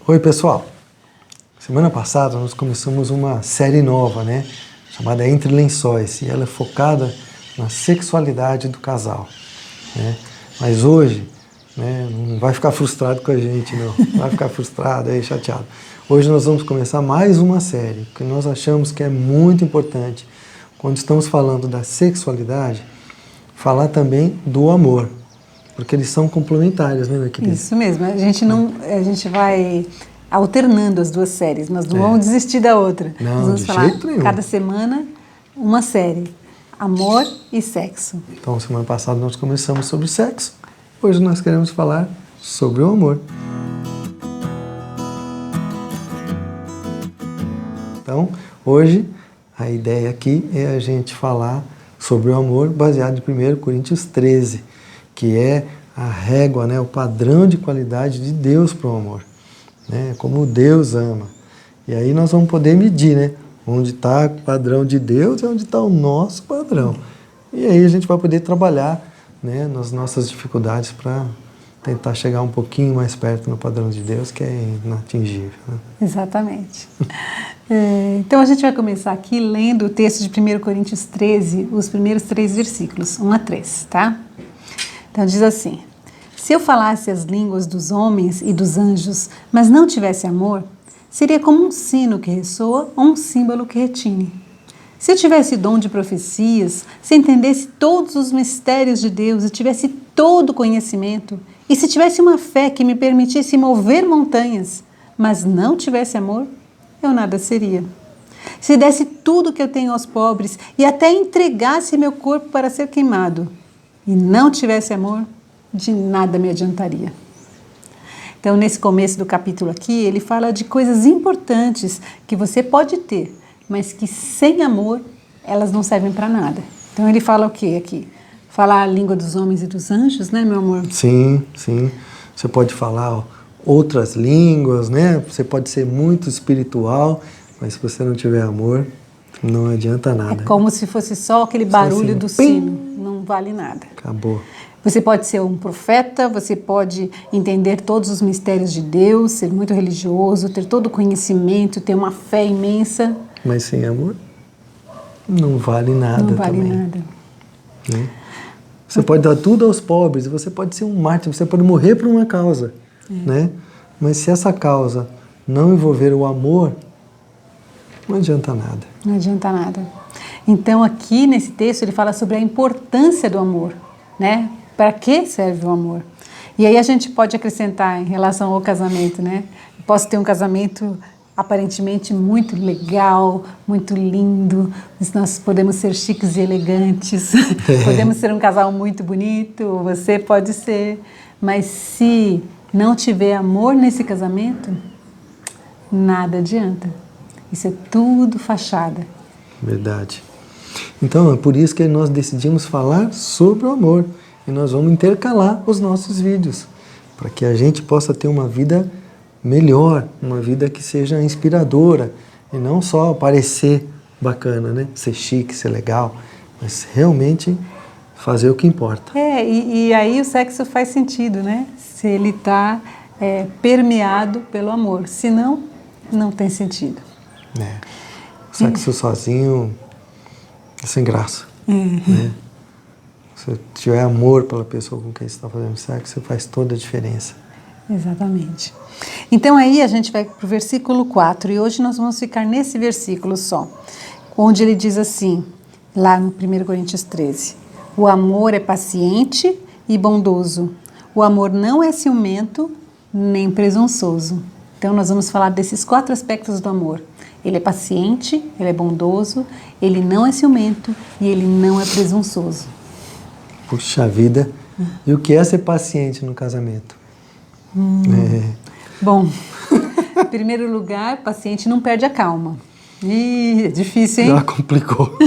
Oi, pessoal. Semana passada nós começamos uma série nova, né? Chamada Entre Lençóis, e ela é focada na sexualidade do casal, né? Mas hoje, né, não vai ficar frustrado com a gente, não. Não vai ficar frustrado aí, chateado. Hoje nós vamos começar mais uma série, que nós achamos que é muito importante, quando estamos falando da sexualidade, falar também do amor, porque eles são complementares, né, minha querida? Isso mesmo, a gente vai alternando as duas séries, nós não vamos desistir da outra. Não, nós vamos de falar jeito nenhum. cada semana uma série, amor e sexo. Então, semana passada nós começamos sobre sexo, hoje nós queremos falar sobre o amor. Então, hoje a ideia aqui é a gente falar sobre o amor baseado em 1 Coríntios 13, que é a régua, né, o padrão de qualidade de Deus para o amor, né, como Deus ama. E aí nós vamos poder medir, né, onde está o padrão de Deus e onde está o nosso padrão. E aí a gente vai poder trabalhar, né, nas nossas dificuldades para tentar chegar um pouquinho mais perto no padrão de Deus, que é inatingível, né? Exatamente. Então a gente vai começar aqui lendo o texto de 1 Coríntios 13, os primeiros 3 versículos, 1 a 3, tá? Então diz assim: se eu falasse as línguas dos homens e dos anjos, mas não tivesse amor, seria como um sino que ressoa ou um símbolo que retine. Se eu tivesse dom de profecias, se entendesse todos os mistérios de Deus e tivesse todo o conhecimento, e se tivesse uma fé que me permitisse mover montanhas, mas não tivesse amor, eu nada seria. Se desse tudo que eu tenho aos pobres e até entregasse meu corpo para ser queimado, e não tivesse amor, de nada me adiantaria. Então, nesse começo do capítulo aqui, ele fala de coisas importantes que você pode ter, mas que sem amor, elas não servem para nada. Então, ele fala o quê aqui? Falar a língua dos homens e dos anjos, né, meu amor? Sim, sim. Você pode falar outras línguas, né? Você pode ser muito espiritual, mas se você não tiver amor, não adianta nada. É como se fosse só aquele barulho do sino, não vale nada. Acabou. Você pode ser um profeta, você pode entender todos os mistérios de Deus, ser muito religioso, ter todo o conhecimento, ter uma fé imensa. Mas sem amor, não vale nada Não vale também. nada. Né? Você pode dar tudo aos pobres, você pode ser um mártir, você pode morrer por uma causa, né? Mas se essa causa não envolver o amor, não adianta nada. Não adianta nada. Então, aqui nesse texto, ele fala sobre a importância do amor, né? Para que serve o amor? E aí a gente pode acrescentar em relação ao casamento, né? Eu posso ter um casamento aparentemente muito legal, muito lindo, nós podemos ser chiques e elegantes, podemos ser um casal muito bonito, você pode ser, mas se não tiver amor nesse casamento, nada adianta. Isso é tudo fachada. Verdade. Então, é por isso que nós decidimos falar sobre o amor. E nós vamos intercalar os nossos vídeos, para que a gente possa ter uma vida melhor, uma vida que seja inspiradora, e não só parecer bacana, né? Ser chique, ser legal, mas realmente fazer o que importa. E aí o sexo faz sentido, né? Se ele está permeado pelo amor, senão não tem sentido. O sexo sozinho é sem graça. Né? Se tiver amor pela pessoa com quem você está fazendo sexo, faz toda a diferença. Exatamente. Então aí a gente vai para o versículo 4, e hoje nós vamos ficar nesse versículo só, onde ele diz assim, lá no 1 Coríntios 13, o amor é paciente e bondoso, o amor não é ciumento nem presunçoso. Então nós vamos falar desses 4 aspectos do amor. Ele é paciente, ele é bondoso, ele não é ciumento e ele não é presunçoso. Puxa vida, e o que é ser paciente no casamento? Bom, em primeiro lugar, paciente não perde a calma. Ih, é difícil, hein? Já complicou.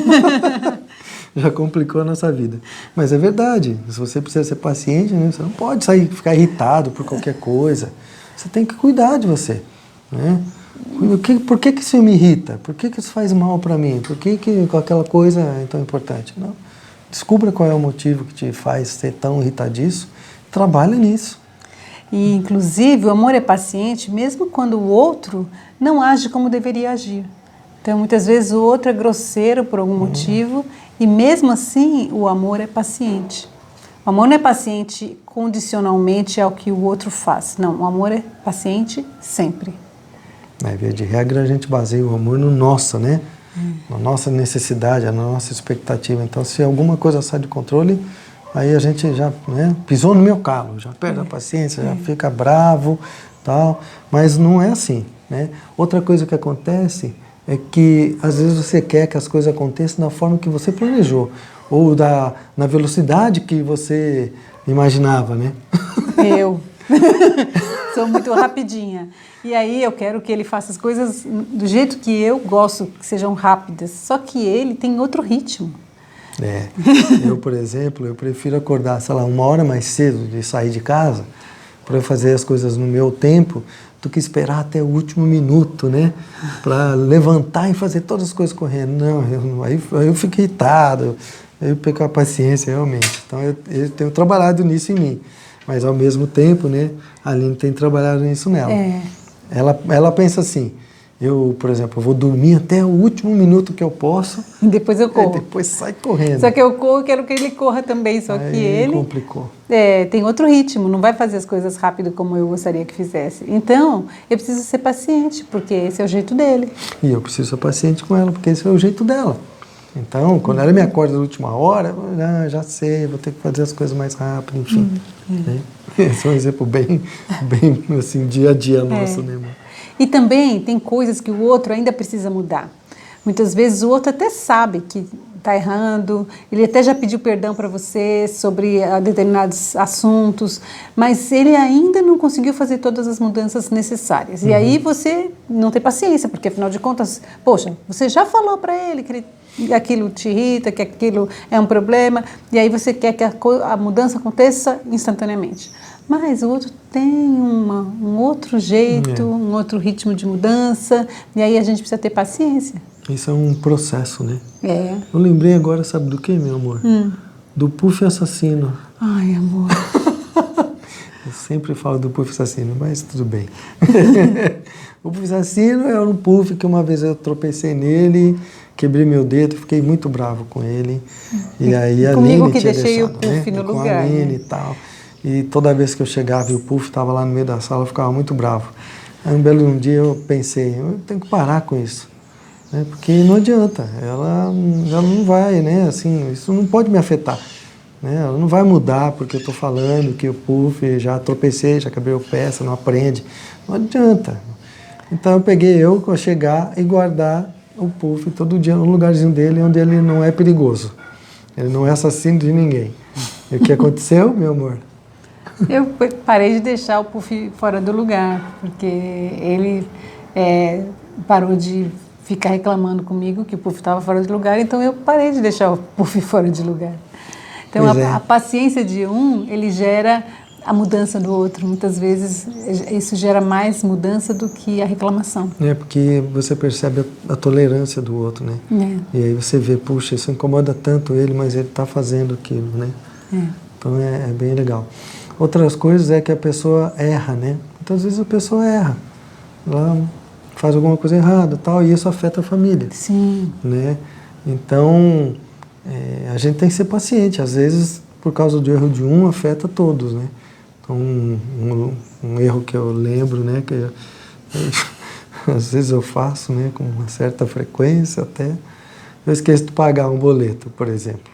Já complicou a nossa vida. Mas é verdade, se você precisa ser paciente, né? Você não pode ficar irritado por qualquer coisa. Você tem que cuidar de você, né? Por que isso me irrita? Por que isso faz mal para mim? Por que aquela coisa é tão importante? Não. Descubra qual é o motivo que te faz ser tão irritadiço, trabalha nisso. E, inclusive, o amor é paciente mesmo quando o outro não age como deveria agir. Então, muitas vezes o outro é grosseiro por algum motivo e, mesmo assim, o amor é paciente. O amor não é paciente condicionalmente ao que o outro faz. Não, o amor é paciente sempre. Via de regra, a gente baseia o amor no nosso, né? Na nossa necessidade, na nossa expectativa. Então, se alguma coisa sai de controle, aí a gente já, né, pisou no meu calo, já perde a paciência, já fica bravo, tal. Mas não é assim, né? Outra coisa que acontece é que, às vezes, você quer que as coisas aconteçam da forma que você planejou, ou na velocidade que você imaginava, né? Eu sou muito rapidinha. E aí eu quero que ele faça as coisas do jeito que eu gosto, que sejam rápidas. Só que ele tem outro ritmo. Eu, por exemplo, eu prefiro acordar, sei lá, 1 hora mais cedo de sair de casa para eu fazer as coisas no meu tempo do que esperar até o último minuto, né? Para levantar e fazer todas as coisas correndo. Não, aí eu fico irritado, eu perco a paciência realmente. Então eu tenho trabalhado nisso em mim. Mas ao mesmo tempo, né, a Aline tem trabalhado nisso nela. Ela pensa assim, por exemplo, eu vou dormir até o último minuto que eu posso. E depois eu corro. E depois sai correndo. Só que eu corro e quero que ele corra também, só que ele complicou. Tem outro ritmo, não vai fazer as coisas rápido como eu gostaria que fizesse. Então, eu preciso ser paciente, porque esse é o jeito dele. E eu preciso ser paciente com ela, porque esse é o jeito dela. Então, quando ela me acorda na última hora, já sei, vou ter que fazer as coisas mais rápido, enfim. Né? Esse é um exemplo bem assim, dia a dia nosso, né, amor? E também tem coisas que o outro ainda precisa mudar. Muitas vezes o outro até sabe que está errando, ele até já pediu perdão para você sobre determinados assuntos, mas ele ainda não conseguiu fazer todas as mudanças necessárias. E aí você não tem paciência, porque afinal de contas, poxa, você já falou para ele que aquilo te irrita, que aquilo é um problema, e aí você quer que a mudança aconteça instantaneamente. Mas o outro tem um outro jeito, um outro ritmo de mudança, e aí a gente precisa ter paciência. Isso é um processo, né? Eu lembrei agora, sabe do que, meu amor? Do Puff Assassino. Ai, amor. Eu sempre falo do Puff Assassino, mas tudo bem. O Puff Assassino é um Puff que uma vez eu tropecei nele, quebrei meu dedo, fiquei muito bravo com ele. E aí a Aline que tinha deixei deixado, o Puff no com lugar. A Aline e tal. E toda vez que eu chegava e o Puff estava lá no meio da sala, eu ficava muito bravo. Aí um belo dia eu pensei, eu tenho que parar com isso. Né? Porque não adianta, ela não vai, né? Assim, isso não pode me afetar. Né? Ela não vai mudar porque eu estou falando que o Puff já tropecei, já quebrei o pé, você não aprende. Não adianta. Então eu peguei para chegar e guardar o Puff todo dia no lugarzinho dele, onde ele não é perigoso. Ele não é assassino de ninguém. E o que aconteceu, meu amor? Eu parei de deixar o Puff fora do lugar, porque ele parou de ficar reclamando comigo que o Puff estava fora de lugar, então eu parei de deixar o Puff fora de lugar. Então a paciência de um, ele gera a mudança do outro. Muitas vezes isso gera mais mudança do que a reclamação. Porque você percebe a tolerância do outro, né? E aí você vê, puxa, isso incomoda tanto ele, mas ele está fazendo aquilo, né? Então é bem legal. Outras coisas é que a pessoa erra, né? Muitas vezes a pessoa erra. Ela faz alguma coisa errada, tal, e isso afeta a família. Sim. Né? Então, a gente tem que ser paciente. Às vezes, por causa do erro de um, afeta todos, né? Então, um erro que eu lembro, né? Que às vezes eu faço, né? Com uma certa frequência até. Eu esqueço de pagar um boleto, por exemplo.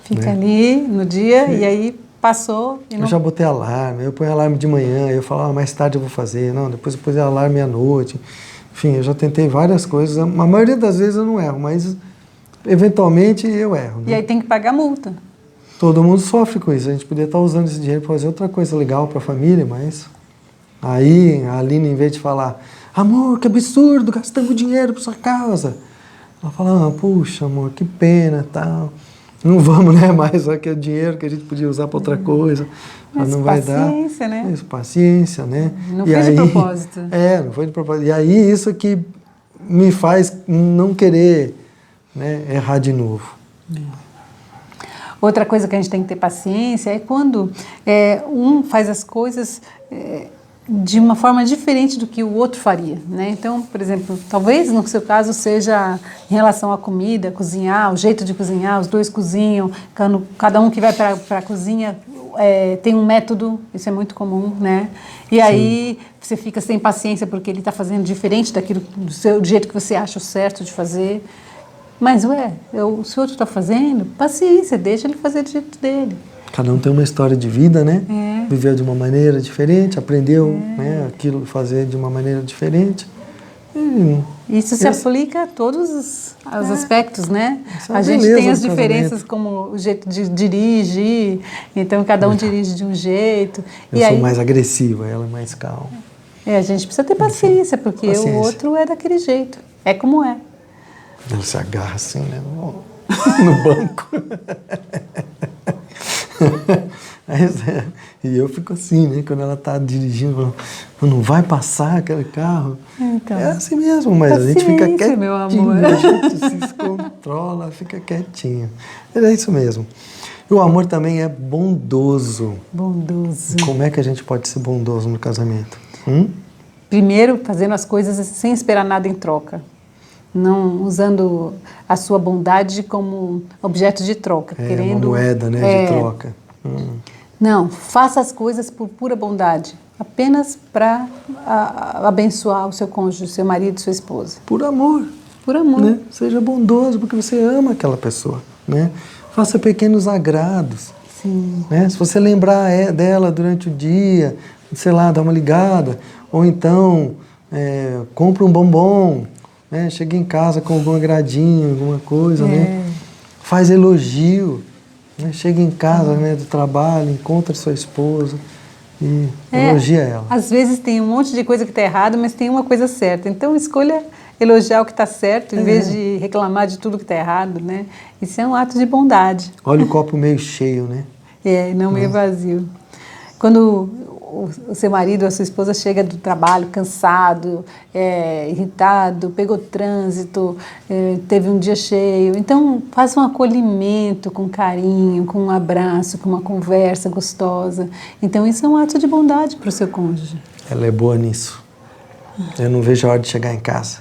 Fica ali no dia e aí passou e não... Eu já botei alarme, eu ponho alarme de manhã, eu falo, mais tarde eu vou fazer, não, depois eu pus alarme à noite. Enfim, eu já tentei várias coisas, a maioria das vezes eu não erro, mas eventualmente eu erro. Né? E aí tem que pagar multa. Todo mundo sofre com isso, a gente podia estar usando esse dinheiro para fazer outra coisa legal para a família, mas aí a Aline, em vez de falar, amor, que absurdo, gastamos dinheiro por sua causa, ela fala, puxa amor, que pena, tal. Não vamos, né, mais aquele dinheiro que a gente podia usar para outra coisa. Mas não vai dar. Paciência, né? Isso, paciência, né? Não foi de propósito. Não foi de propósito. E aí isso que me faz não querer, né, errar de novo. Outra coisa que a gente tem que ter paciência é quando um faz as coisas de uma forma diferente do que o outro faria, né? Então, por exemplo, talvez no seu caso seja em relação à comida, cozinhar, o jeito de cozinhar, os dois cozinham, cada um que vai para a cozinha tem um método, isso é muito comum, né? E aí você fica sem paciência porque ele está fazendo diferente daquilo, do jeito que você acha o certo de fazer. Mas, se o outro está fazendo, paciência, deixa ele fazer do jeito dele. Cada um tem uma história de vida, né? Viveu de uma maneira diferente, aprendeu né, aquilo, fazer de uma maneira diferente. Isso se aplica a todos os aspectos, né? A gente tem as diferenças como o jeito de dirigir, então cada um dirige de um jeito. Eu sou mais agressiva, ela é mais calma. A gente precisa ter paciência, porque o outro é daquele jeito, é como é. Ela se agarra assim, né? No banco. E eu fico assim, né? Quando ela está dirigindo, não vai passar aquele carro. Então, é assim mesmo, mas a gente fica quietinho, meu amor. A gente se controla, fica quietinho. É isso mesmo. E o amor também é bondoso. Bondoso. Como é que a gente pode ser bondoso no casamento? Primeiro, fazendo as coisas sem esperar nada em troca. Não usando a sua bondade como objeto de troca. Uma moeda, né, de troca. Não, faça as coisas por pura bondade, apenas para abençoar o seu cônjuge, seu marido, sua esposa. Por amor. Por amor. Né? Seja bondoso, porque você ama aquela pessoa. Né? Faça pequenos agrados. Sim. Né? Se você lembrar dela durante o dia, sei lá, dá uma ligada, ou então compra um bombom, né? Chega em casa com algum agradinho, alguma coisa, né? Faz elogio. Chega em casa, né, do trabalho, encontra sua esposa e elogia ela. Às vezes tem um monte de coisa que está errado, mas tem uma coisa certa. Então escolha elogiar o que está certo, em vez de reclamar de tudo que está errado, né? Isso é um ato de bondade. Olha o copo meio cheio, né? Não meio vazio. Quando o seu marido ou a sua esposa chega do trabalho cansado, irritado, pegou trânsito, teve um dia cheio. Então, faça um acolhimento com carinho, com um abraço, com uma conversa gostosa. Então, isso é um ato de bondade para o seu cônjuge. Ela é boa nisso. Eu não vejo a hora de chegar em casa.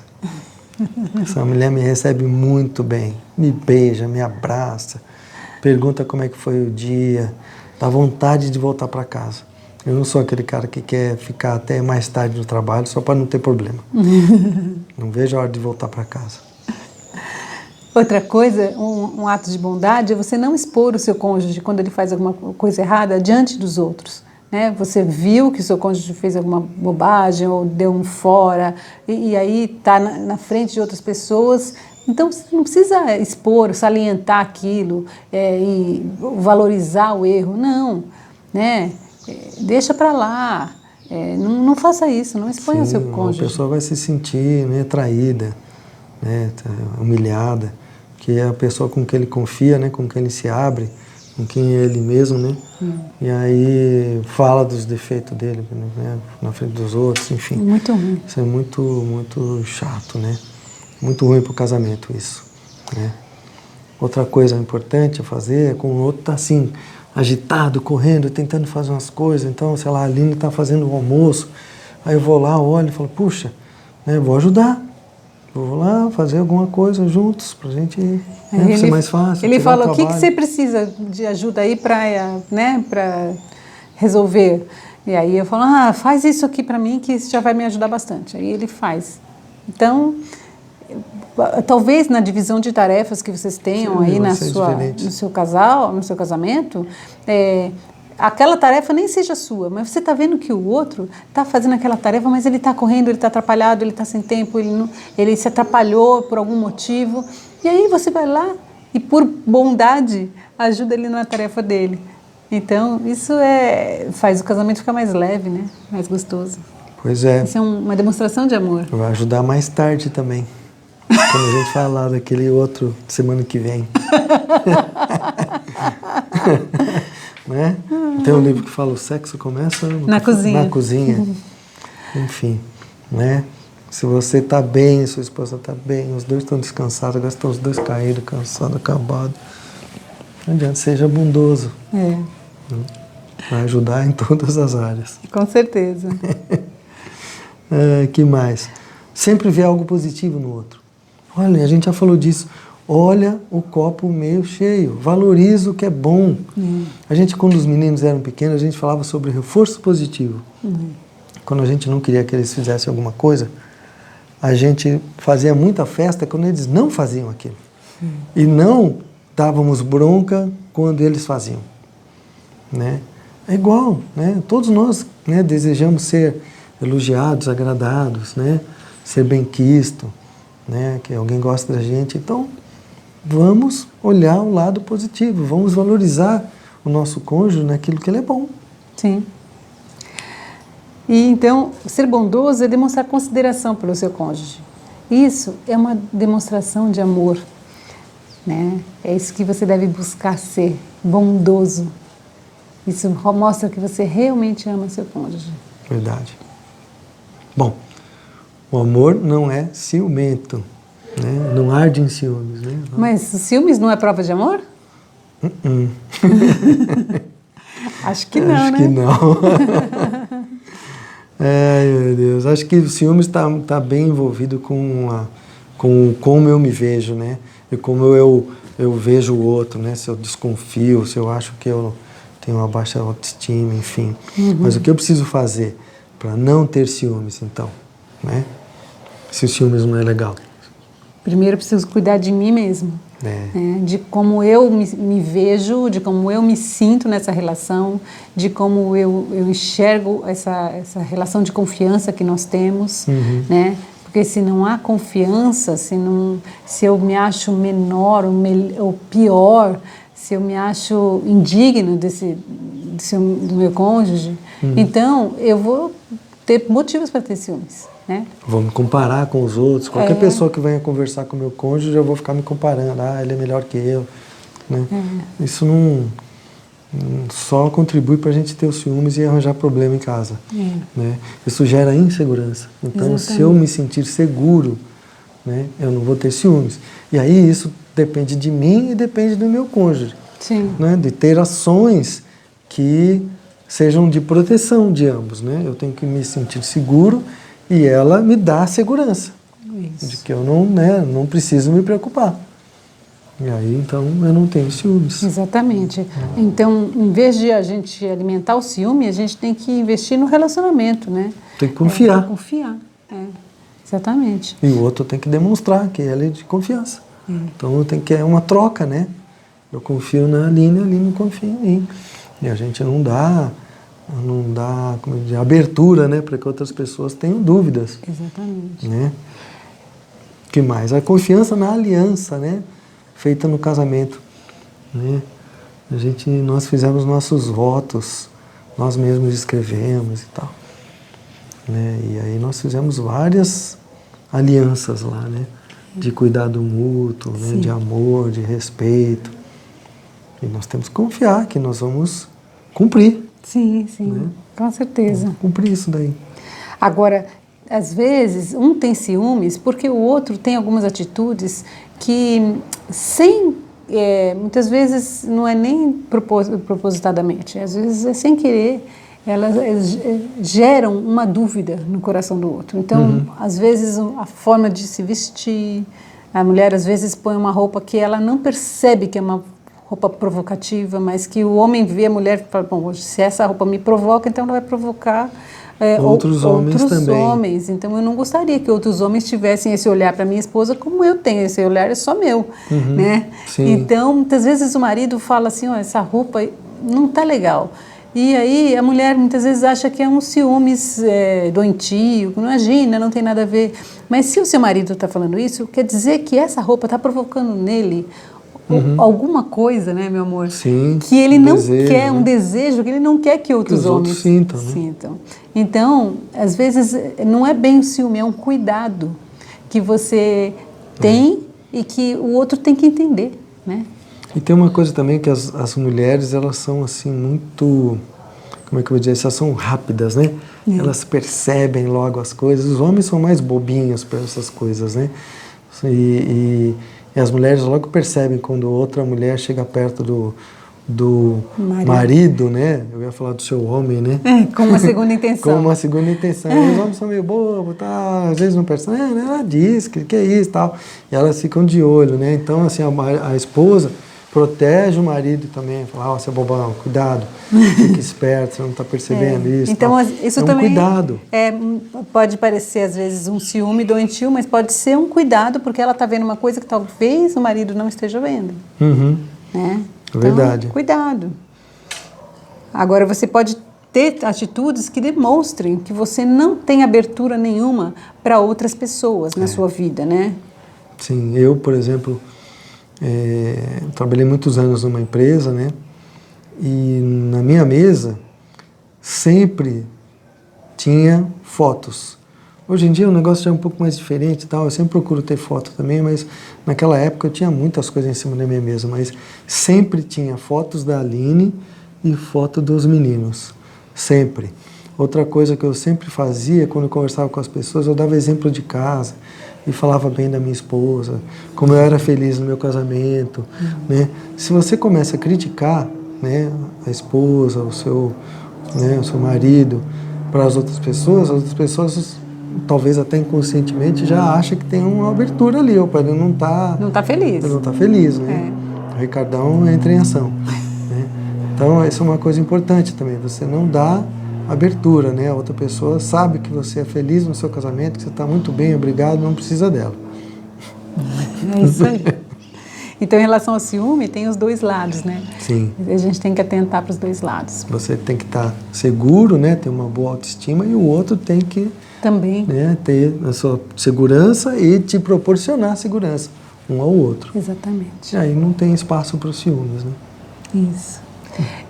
Essa mulher me recebe muito bem. Me beija, me abraça, pergunta como é que foi o dia, dá vontade de voltar para casa. Eu não sou aquele cara que quer ficar até mais tarde no trabalho só para não ter problema. Não vejo a hora de voltar para casa. Outra coisa, um ato de bondade é você não expor o seu cônjuge quando ele faz alguma coisa errada diante dos outros. Né? Você viu que o seu cônjuge fez alguma bobagem ou deu um fora e aí está na frente de outras pessoas. Então, você não precisa expor, salientar aquilo e valorizar o erro. Não, né? Deixa para lá, não faça isso, não exponha o seu cônjuge. A pessoa vai se sentir, né, traída, né, humilhada, que é a pessoa com quem ele confia, né, com quem ele se abre, com quem é ele mesmo, né, e aí fala dos defeitos dele, né, na frente dos outros, enfim. Muito ruim. Isso é muito, muito chato, né, muito ruim para o casamento isso, né. Outra coisa importante a fazer é quando o outro está assim, agitado, correndo, tentando fazer umas coisas. Então, sei lá, a Aline está fazendo o almoço, aí eu vou lá, olho e falo, puxa, né, vou ajudar. Vou lá fazer alguma coisa juntos para a gente ser mais fácil. Ele fala, o que você precisa de ajuda aí para resolver? E aí eu falo, faz isso aqui para mim que isso já vai me ajudar bastante. Aí ele faz. Então, talvez na divisão de tarefas que vocês tenham aí no seu casal, no seu casamento, aquela tarefa nem seja sua, mas você está vendo que o outro está fazendo aquela tarefa, mas ele está correndo, ele está atrapalhado, ele está sem tempo, ele se atrapalhou por algum motivo, e aí você vai lá e por bondade ajuda ele na tarefa dele. Então isso faz o casamento ficar mais leve, né? Mais gostoso. Pois é. Isso é uma demonstração de amor. Vai ajudar mais tarde também. Quando a gente falar daquele outro semana que vem. Né? Tem um livro que fala o sexo começa na cozinha. Na cozinha. Enfim, né? Se você está bem, sua esposa está bem, os dois estão descansados, agora estão os dois caídos, cansados, acabados. Não adianta, seja bondoso. É, Vai ajudar em todas as áreas. com certeza. Que mais? Sempre vê algo positivo no outro. Olha, a gente já falou disso. Olha o copo meio cheio. Valoriza o que é bom. A gente, quando os meninos eram pequenos, a gente falava sobre reforço positivo. Quando a gente não queria que eles fizessem alguma coisa, a gente fazia muita festa quando eles não faziam aquilo. E não dávamos bronca quando eles faziam. Né? É igual, né? Todos nós, né, desejamos ser elogiados, agradados, né? Ser benquisto, né? Que alguém gosta da gente. Então, vamos olhar o lado positivo, vamos valorizar o nosso cônjuge naquilo que ele é bom. Sim. E então, ser bondoso é demonstrar consideração pelo seu cônjuge. Isso é uma demonstração de amor, né? É isso que você deve buscar ser, bondoso. Isso mostra que você realmente ama seu cônjuge. Verdade. Bom, o amor não é ciumento, né? Não arde em ciúmes, né? Mas o ciúmes não é prova de amor? Acho que não, Acho né? que não. Ai, meu Deus. Acho que o ciúmes está bem envolvido com como eu me vejo, né? E como eu vejo o outro, né? Se eu desconfio, se eu acho que eu tenho uma baixa autoestima, enfim. Mas o que eu preciso fazer para não ter ciúmes, então, né? Se o ciúmes não é legal. Primeiro eu preciso cuidar de mim mesmo. É. De como eu me vejo, de como eu me sinto nessa relação, de como eu enxergo essa relação de confiança que nós temos, né? Porque se não há confiança, se eu me acho menor ou pior, se eu me acho indigno do meu cônjuge, então eu vou ter motivos para ter ciúmes, né? Vou me comparar com os outros. Qualquer pessoa que venha conversar com o meu cônjuge, eu vou ficar me comparando. Ah, ele é melhor que eu. Né? Isso não só contribui para a gente ter os ciúmes e arranjar problema em casa. Né? Isso gera insegurança. Então, Exatamente. se eu me sentir seguro, né, eu não vou ter ciúmes. E aí isso depende de mim e depende do meu cônjuge. Sim. Né? De ter ações que sejam de proteção de ambos. Né? Eu tenho que me sentir seguro e ela me dá segurança. Isso. De que eu não preciso me preocupar. E aí, então, eu não tenho ciúmes. Exatamente. Então, em vez de a gente alimentar o ciúme, a gente tem que investir no relacionamento, né? Tem que confiar. Confiar, exatamente. E o outro tem que demonstrar que ele é de confiança. Então, é uma troca, né? Eu confio na Aline, a Aline confia em mim. E a gente não dá como eu digo, abertura, né? Para que outras pessoas tenham dúvidas. Exatamente. Né? O que mais? A confiança na aliança, né? Feita no casamento. Né? Nós fizemos nossos votos, nós mesmos escrevemos e tal. Né? E aí nós fizemos várias alianças lá, né? De cuidado mútuo, né? De amor, de respeito. E nós temos que confiar que nós vamos cumprir. Sim, Né? com certeza. Vamos cumprir isso daí. Agora, às vezes, um tem ciúmes porque o outro tem algumas atitudes que, muitas vezes, não é nem propositadamente, às vezes é sem querer, elas geram uma dúvida no coração do outro. Então, às vezes, a forma de se vestir, a mulher às vezes põe uma roupa que ela não percebe que é uma roupa provocativa, mas que o homem vê a mulher e fala, bom, se essa roupa me provoca, então ela vai provocar outros homens também. Homens. Então eu não gostaria que outros homens tivessem esse olhar para minha esposa como eu tenho, esse olhar é só meu, né? Sim. Então, muitas vezes o marido fala assim, essa roupa não tá legal. E aí a mulher muitas vezes acha que é um ciúmes doentio, imagina, não tem nada a ver. Mas se o seu marido está falando isso, quer dizer que essa roupa está provocando nele alguma coisa, né, meu amor? Sim, que ele não desejo, quer, né? um desejo que ele não quer que outros homens sintam, né? sintam. Então, às vezes, não é bem o ciúme, é um cuidado que você tem e que o outro tem que entender, né? E tem uma coisa também que as mulheres, elas são assim muito, como é que eu vou dizer, elas são rápidas, né? Elas percebem logo as coisas. Os homens são mais bobinhos para essas coisas, né? E E as mulheres logo percebem quando outra mulher chega perto do Marido. marido, né? Eu ia falar do seu homem, né? Com uma segunda intenção. Com uma segunda intenção. E os homens são meio bobos, tá? Às vezes não percebem, ela diz que é isso e tal. E elas ficam de olho, né? Então, assim, a esposa protege o marido também, fala, ó, seu bobão, cuidado, fique esperto, você não está percebendo isso. Então, tal. isso é um também cuidado. Pode parecer, às vezes, um ciúme doentio, mas pode ser um cuidado, porque ela está vendo uma coisa que talvez o marido não esteja vendo. Uhum. Né? É verdade. Então, cuidado. Agora, você pode ter atitudes que demonstrem que você não tem abertura nenhuma para outras pessoas na sua vida, né? Sim, eu, por exemplo, trabalhei muitos anos numa empresa, né? E na minha mesa sempre tinha fotos. Hoje em dia o negócio já é um pouco mais diferente e tal, eu sempre procuro ter foto também, mas naquela época eu tinha muitas coisas em cima da minha mesa, mas sempre tinha fotos da Aline e foto dos meninos, sempre. Outra coisa que eu sempre fazia, quando eu conversava com as pessoas, eu dava exemplo de casa e falava bem da minha esposa, como eu era feliz no meu casamento, né? Se você começa a criticar, né, a esposa, o seu marido, para as outras pessoas talvez até inconscientemente já acham que tem uma abertura ali, opa, ele não está feliz. Ele não está feliz, né? O Ricardão entra em ação. Né? Então, essa é uma coisa importante também, você não dá abertura, né? A outra pessoa sabe que você é feliz no seu casamento, que você está muito bem, obrigado, não precisa dela. É isso aí. Então, em relação ao ciúme, tem os dois lados, né? Sim. A gente tem que atentar para os dois lados. Você tem que estar seguro, né? Ter uma boa autoestima, e o outro tem que também, né, ter a sua segurança e te proporcionar segurança, um ao outro. Exatamente. E aí não tem espaço para os ciúmes, né? Isso.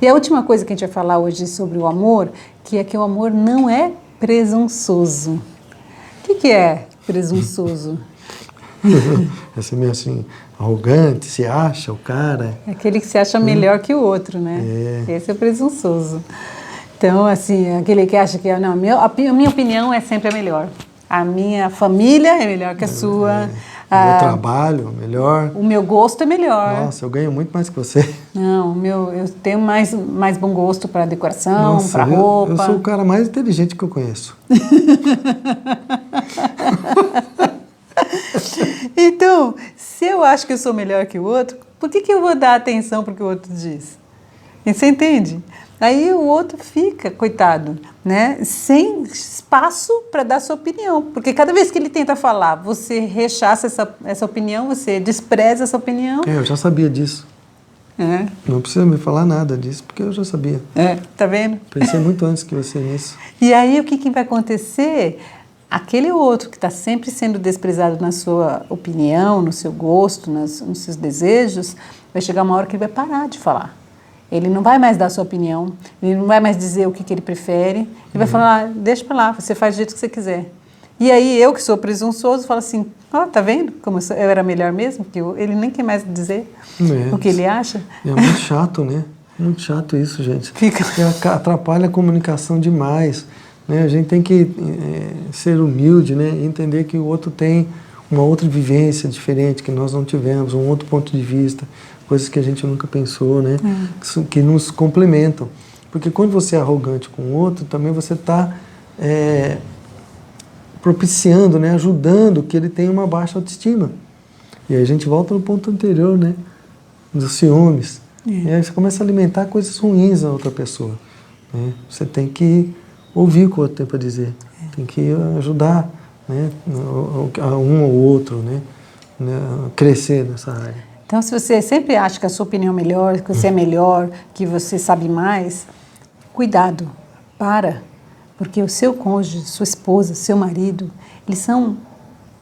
E a última coisa que a gente vai falar hoje sobre o amor, que é que o amor não é presunçoso. O que é presunçoso? Esse meio assim, arrogante, se acha o cara. É aquele que se acha melhor que o outro, né? Esse é o presunçoso. Então, assim, aquele que acha que não, a minha opinião é sempre a melhor. A minha família é melhor que a sua. O meu trabalho é melhor. O meu gosto é melhor. Nossa, eu ganho muito mais que você. Não, eu tenho mais bom gosto para decoração, para roupa. Eu sou o cara mais inteligente que eu conheço. Então, se eu acho que eu sou melhor que o outro, por que eu vou dar atenção para o que o outro diz? Você entende? Aí o outro fica, coitado, né, sem espaço para dar sua opinião. Porque cada vez que ele tenta falar, você rechaça essa opinião, você despreza essa opinião. Eu já sabia disso. Não precisa me falar nada disso, porque eu já sabia. Tá vendo? Pensei muito antes que você nisso. E aí o que vai acontecer? Aquele outro que está sempre sendo desprezado na sua opinião, no seu gosto, nos seus desejos, vai chegar uma hora que ele vai parar de falar. Ele não vai mais dar a sua opinião, ele não vai mais dizer o que ele prefere, ele vai falar, deixa pra lá, você faz do jeito que você quiser. E aí eu, que sou presunçoso, falo assim, tá vendo como eu era melhor mesmo? Porque ele nem quer mais dizer o que ele acha. É muito chato, né? Muito chato isso, gente. Atrapalha a comunicação demais. Né? A gente tem que ser humilde, né? E entender que o outro tem uma outra vivência diferente, que nós não tivemos, um outro ponto de vista, coisas que a gente nunca pensou, né? Que nos complementam. Porque quando você é arrogante com o outro, também você está propiciando, né? Ajudando que ele tenha uma baixa autoestima. E aí a gente volta no ponto anterior, né? Dos ciúmes. E aí você começa a alimentar coisas ruins na outra pessoa. Né? Você tem que ouvir o que o outro tem para dizer. Tem que ajudar, né? Um ou outro, né? Crescer nessa área. Então, se você sempre acha que a sua opinião é melhor, que você é melhor, que você sabe mais, cuidado, para. Porque o seu cônjuge, sua esposa, seu marido,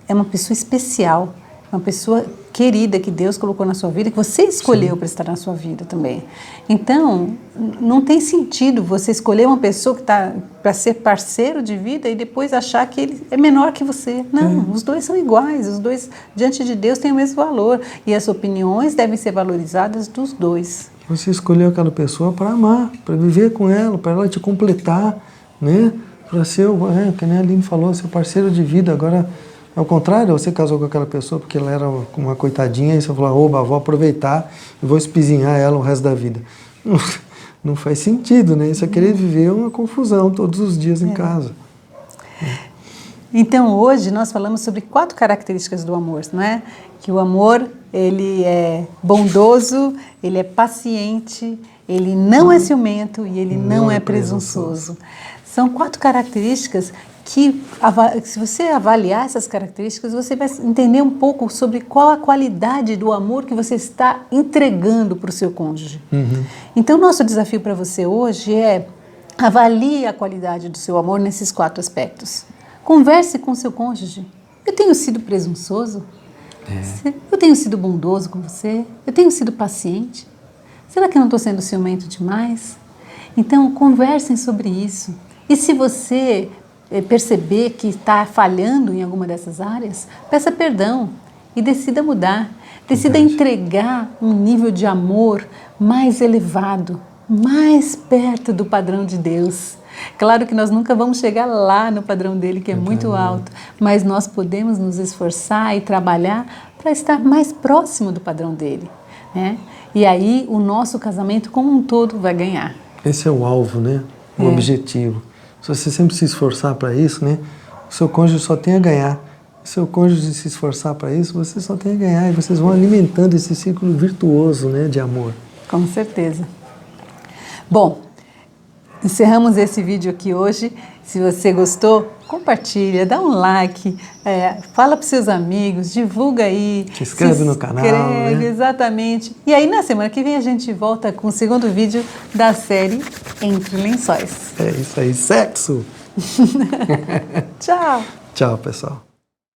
é uma pessoa especial, uma pessoa querida que Deus colocou na sua vida, que você escolheu para estar na sua vida também. Então, não tem sentido você escolher uma pessoa que está para ser parceiro de vida e depois achar que ele é menor que você. Não, os dois são iguais, os dois diante de Deus têm o mesmo valor e as opiniões devem ser valorizadas dos dois. Você escolheu aquela pessoa para amar, para viver com ela, para ela te completar, né? Para ser, que nem a Aline falou, seu parceiro de vida. Agora, Ao contrário, você casou com aquela pessoa porque ela era uma coitadinha e você falou, oba, vou aproveitar e vou espizinhar ela o resto da vida. Não faz sentido, né? Isso é querer viver uma confusão todos os dias em casa. Então, hoje nós falamos sobre 4 características do amor, não é? Que o amor, ele é bondoso, ele é paciente, ele não é ciumento e ele não é presunçoso. São 4 características que, se você avaliar essas características, você vai entender um pouco sobre qual a qualidade do amor que você está entregando para o seu cônjuge. Então, nosso desafio para você hoje é avalie a qualidade do seu amor nesses 4 aspectos. Converse com seu cônjuge. Eu tenho sido presunçoso? Eu tenho sido bondoso com você? Eu tenho sido paciente? Será que eu não estou sendo ciumento demais? Então, conversem sobre isso. E se você perceber que está falhando em alguma dessas áreas, peça perdão e decida mudar. Decida entregar um nível de amor mais elevado, mais perto do padrão de Deus. Claro que nós nunca vamos chegar lá no padrão dele, que é muito alto, mas nós podemos nos esforçar e trabalhar para estar mais próximo do padrão dele, né? E aí o nosso casamento como um todo vai ganhar. Esse é o alvo, né? O objetivo. Se você sempre se esforçar para isso, né? O seu cônjuge só tem a ganhar. Se o seu cônjuge se esforçar para isso, você só tem a ganhar. E vocês vão alimentando esse ciclo virtuoso, né, de amor. Com certeza. Bom, encerramos esse vídeo aqui hoje. Se você gostou, compartilha, dá um like, fala para os seus amigos, divulga aí. Se inscreve no canal, né? Exatamente. E aí, na semana que vem, a gente volta com o segundo vídeo da série Entre Lençóis. É isso aí, sexo! Tchau! Tchau, pessoal.